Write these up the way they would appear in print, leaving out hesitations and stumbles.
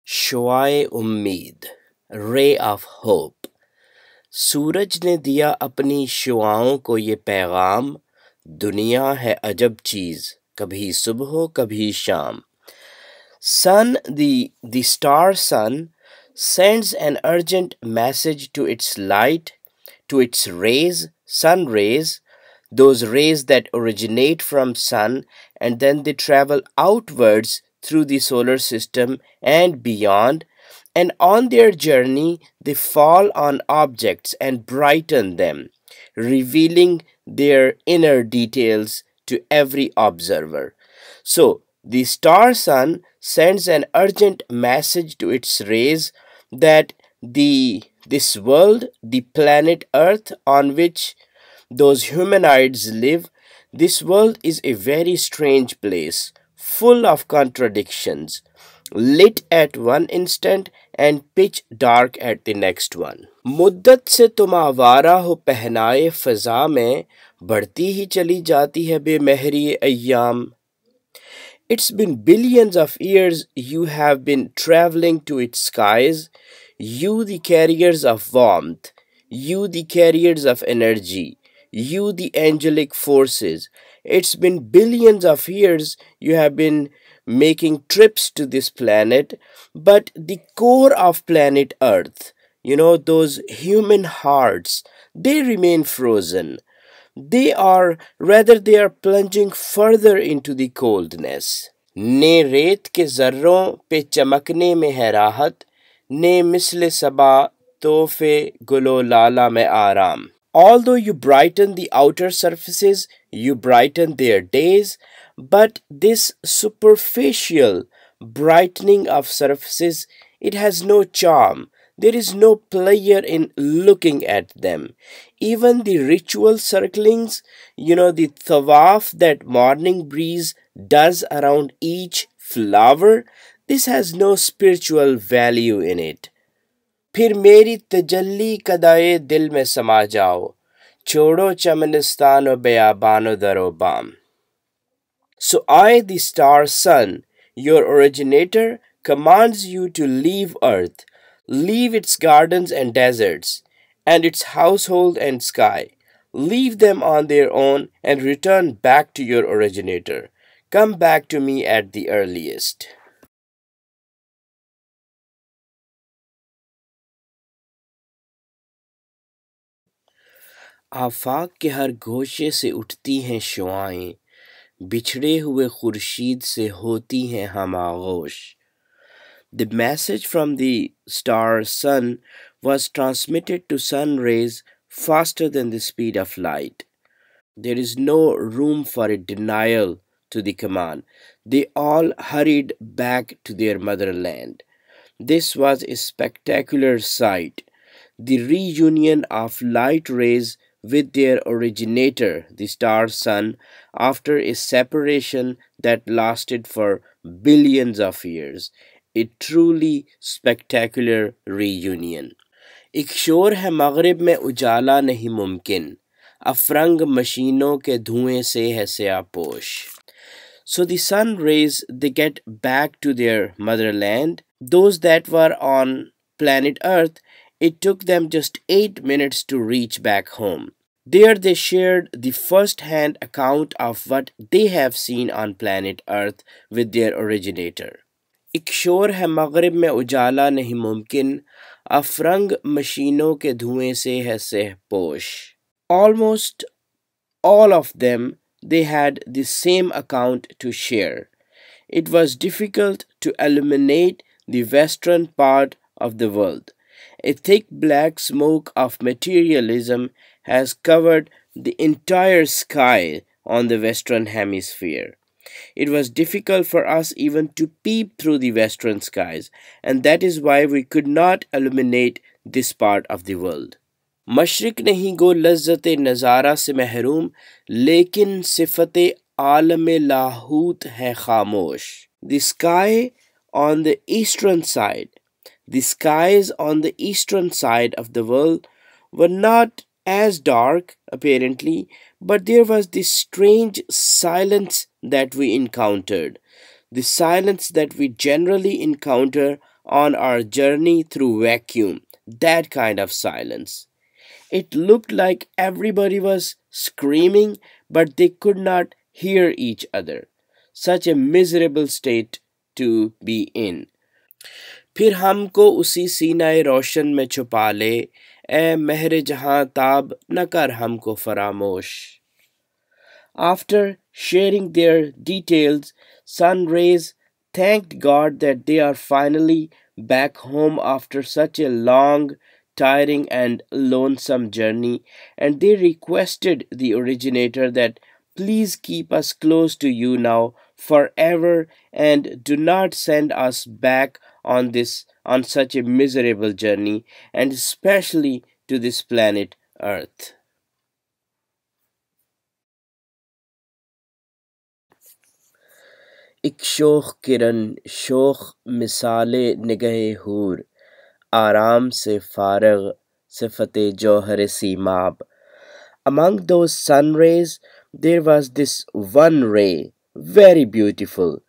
Shua-e-Umeed, ray of hope। सूरज ने दिया अपनी शुआओं को ये पैगाम, दुनिया है अजब चीज, कभी सुबह कभी शाम। Sun, the star sun, sends an urgent message to its light, to its rays, sun rays, those rays that originate from sun and then they travel outwards through the solar system and beyond, and on their journey they fall on objects and brighten them, revealing their inner details to every observer. So the star sun sends an urgent message to its rays that this world, the planet Earth on which those humanoids live, this world is a very strange place, full of contradictions, lit at one instant and pitch dark at the next one. मुद्दत से तुम आवारा हो पहनाए फ़ज़ा में, बढ़ती ही चली जाती है बेमहरी अय्याम। It's been billions of years you have been traveling to its skies, you the carriers of warmth, you the carriers of energy, you the angelic forces. It's been billions of years you have been making trips to this planet, but the core of planet Earth, those human hearts, they remain frozen. They are plunging further into the coldness. ने रेत के ज़र्रों पे चमकने में है राहत, ने मिस्ल सबा तोहफे गुलो लाला में आराम. Although you brighten the outer surfaces, you brighten their days, but this superficial brightening of surfaces, it has no charm. There is no pleasure in looking at them. Even the ritual circlings, the tawaf that morning breeze does around each flower, this has no spiritual value in it. फिर मेरी तजल्ली कदाए दिल में समा जाओ, छोड़ो चमनिस्तान और बयाबान दरो balm. So I, the star sun, your originator, commands you to leave Earth, leave its gardens and deserts, and its household and sky. Leave them on their own and return back to your originator. Come back to me at the earliest. आफाक के हर गोशे से उठती हैं शुआएं, बिछड़े हुए खुर्शीद से होती हैं हम आगोश. The message from the star sun was transmitted to sun rays faster than the speed of light. There is no room for a denial to the command. They all hurried back to their motherland. This was a spectacular sight. The reunion of light rays with their originator, the star sun, after a separation that lasted for billions of years. A truly spectacular reunion. एक शोर है मगरिब में उजाला नहीं मुमकिन, अफरंग मशीनों के धुएं से है स्यापोश. So the sun rays, they get back to their motherland. Those that were on planet Earth, it took them just 8 minutes to reach back home. There they shared the first-hand account of what they have seen on planet Earth with their originator. एक शोर है मगरिब में उजाला नहीं मुमकिन, अफरंग मशीनों के धुएं से है सहपोश. Almost all of them, they had the same account to share. It was difficult to illuminate the western part of the world. A thick black smoke of materialism has covered the entire sky on the western hemisphere. It was difficult for us even to peep through the western skies, and that is why we could not illuminate this part of the world. मशरिक नहीं गो लज्जत नज़ारा से महरूम, लेकिन सिफत आलम लाहूत है खामोश. The sky on the eastern side, the skies on the eastern side of the world were not as dark, apparently, but there was this strange silence that we encountered, the silence that we generally encounter on our journey through vacuum, that kind of silence. It looked like everybody was screaming, but they could not hear each other. Such a miserable state to be in. फिर हमको उसी सीनाए रोशन में छुपा ले, ए महर जहां ताब न कर हमको फरामोश. After sharing their details, Sun Rays thanked God that they are finally back home after such a long, tiring, and lonesome journey, and they requested the originator that please keep us close to you now forever and do not send us back on such a miserable journey, and especially to this planet Earth. एक शोख किरण शोख मिसाले निगहे हूर आराम से फारग सिफते जौहर सीमाब. Among those sun rays, there was this one ray, very beautiful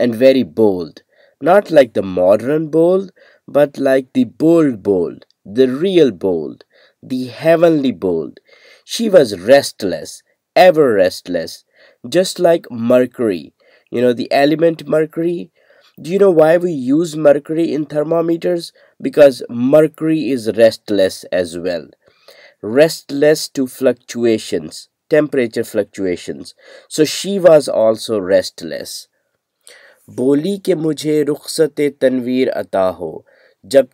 and very bold, not like the modern bold, but like the bold, the real bold, the heavenly bold. She was restless, ever restless, just like Mercury. You know, the element Mercury. Do you know why we use mercury in thermometers? Because mercury is restless as well. Restless to fluctuations, temperature fluctuations. So she was also restless. बोली कि मुझे रुखसत तनवीर अता हो जब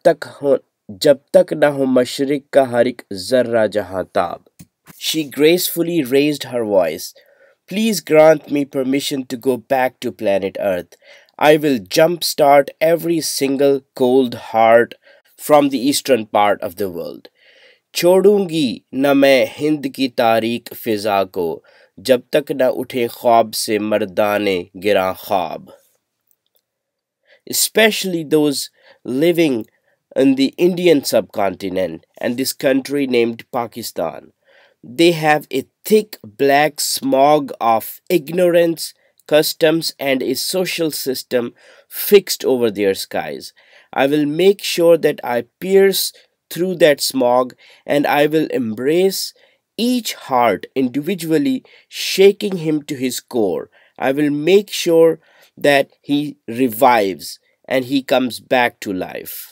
तक न हो मशरिक का हर एक जर्रा जहां ताब. She gracefully raised her voice. Please grant me permission to go back to planet Earth. I will jumpstart every single cold heart from the eastern part of the world. छोड़ूंगी न मैं हिंद की तारीक फिजा को जब तक न उठे ख्वाब से मर्दाने गिरा ख्वाब. Especially those living in the Indian subcontinent and this country named Pakistan. They have a thick black smog of ignorance, customs, and a social system fixed over their skies. I will make sure that I pierce through that smog and I will embrace each heart individually, shaking him to his core. I will make sure that he revives and he comes back to life.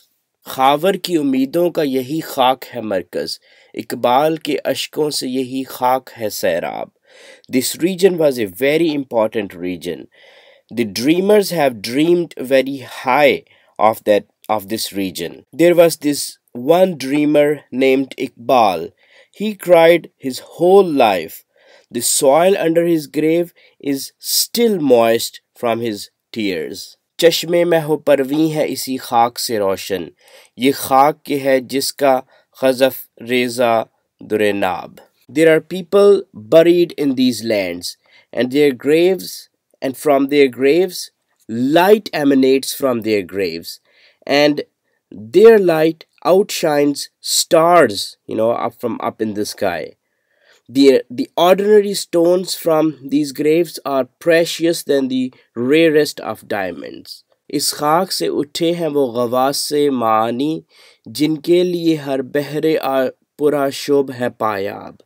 Khawar की उम्मीदों का यही खाक है मरकज़, इकबाल के अश्कों से यही खाक है सैराब. This region was a very important region. The dreamers have dreamed very high of this region. There was this one dreamer named Iqbal. He cried his whole life. The soil under his grave is still moist from his tears. चश्मे में हो परवीं है इसी खाक से रोशन, ये खाक के है जिसका खज़फ रेज़ा दुरे नाब. There are people buried in these lands, and from their graves, light emanates from their graves, and their light outshines stars, up in the sky. The ordinary stones from these graves are precious than the rarest of diamonds. इस खाक से उठे हैं वो गवास से मानी जिनके लिए हर बहरे पुरा शोभ है पायाब.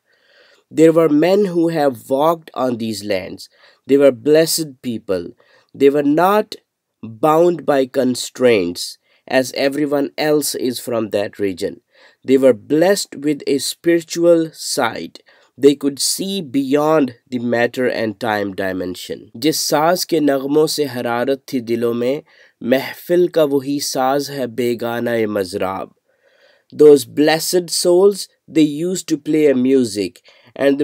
There were men who have walked on these lands. They were blessed people. They were not bound by constraints as everyone else is from that region. They were blessed with a spiritual sight. They could see beyond the matter and time dimension. जिस साज के नगमों से हरारत थी दिलों में, महफिल का वही साज है बेगाना ए मजराब. Those blessed souls, they used to play a music, and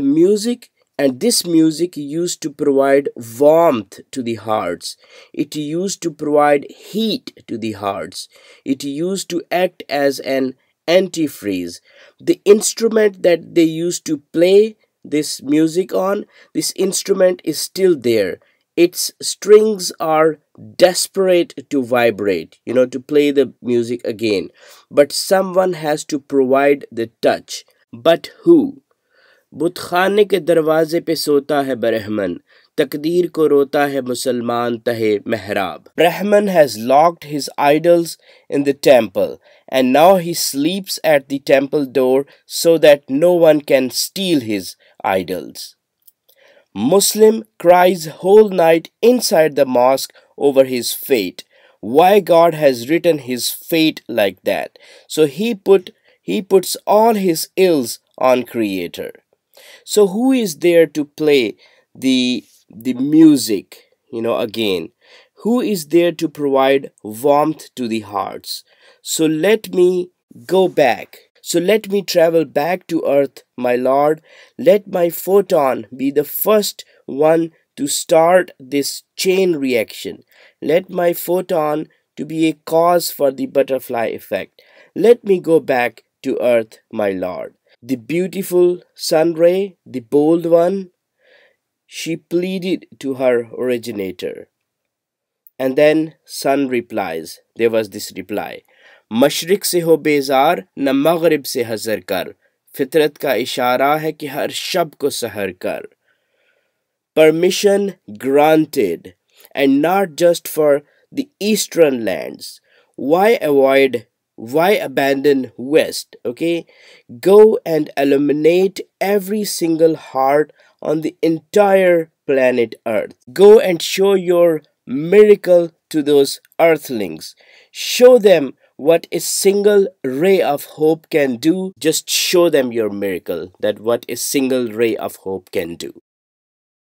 this music used to provide warmth to the hearts. It used to provide heat to the hearts. It used to act as an antifreeze. The instrument that they used to play this music on, this instrument is still there. Its strings are desperate to vibrate, to play the music again. But someone has to provide the touch. But who? बुतखाने के दरवाजे पे सोता है बरहमन, तकदीर को रोता है मुसलमान तहे मेहराब. Brahman has locked his idols in the temple and now he sleeps at the temple door so that no one can steal his idols. Muslim cries whole night inside the mosque over his fate. Why God has written his fate like that? So he puts all his ills on Creator. So who is there to play the music, again? Who is there to provide warmth to the hearts? So let me go back. So let me travel back to earth, my Lord. Let my photon be the first one to start this chain reaction. Let my photon to be a cause for the butterfly effect. Let me go back to earth, my Lord. The beautiful sun ray, the bold one, she pleaded to her originator. And then sun replies, there was this reply, मशरिक से हो बेजार न मगरिब से हजर कर, फितरत का इशारा है कि हर शब को सहर कर. Permission granted, and not just for the eastern lands. Why abandon west? Okay, go and illuminate every single heart on the entire planet earth. Go and show your miracle to those earthlings. Show them what a single ray of hope can do. Just show them your miracle, that what a single ray of hope can do.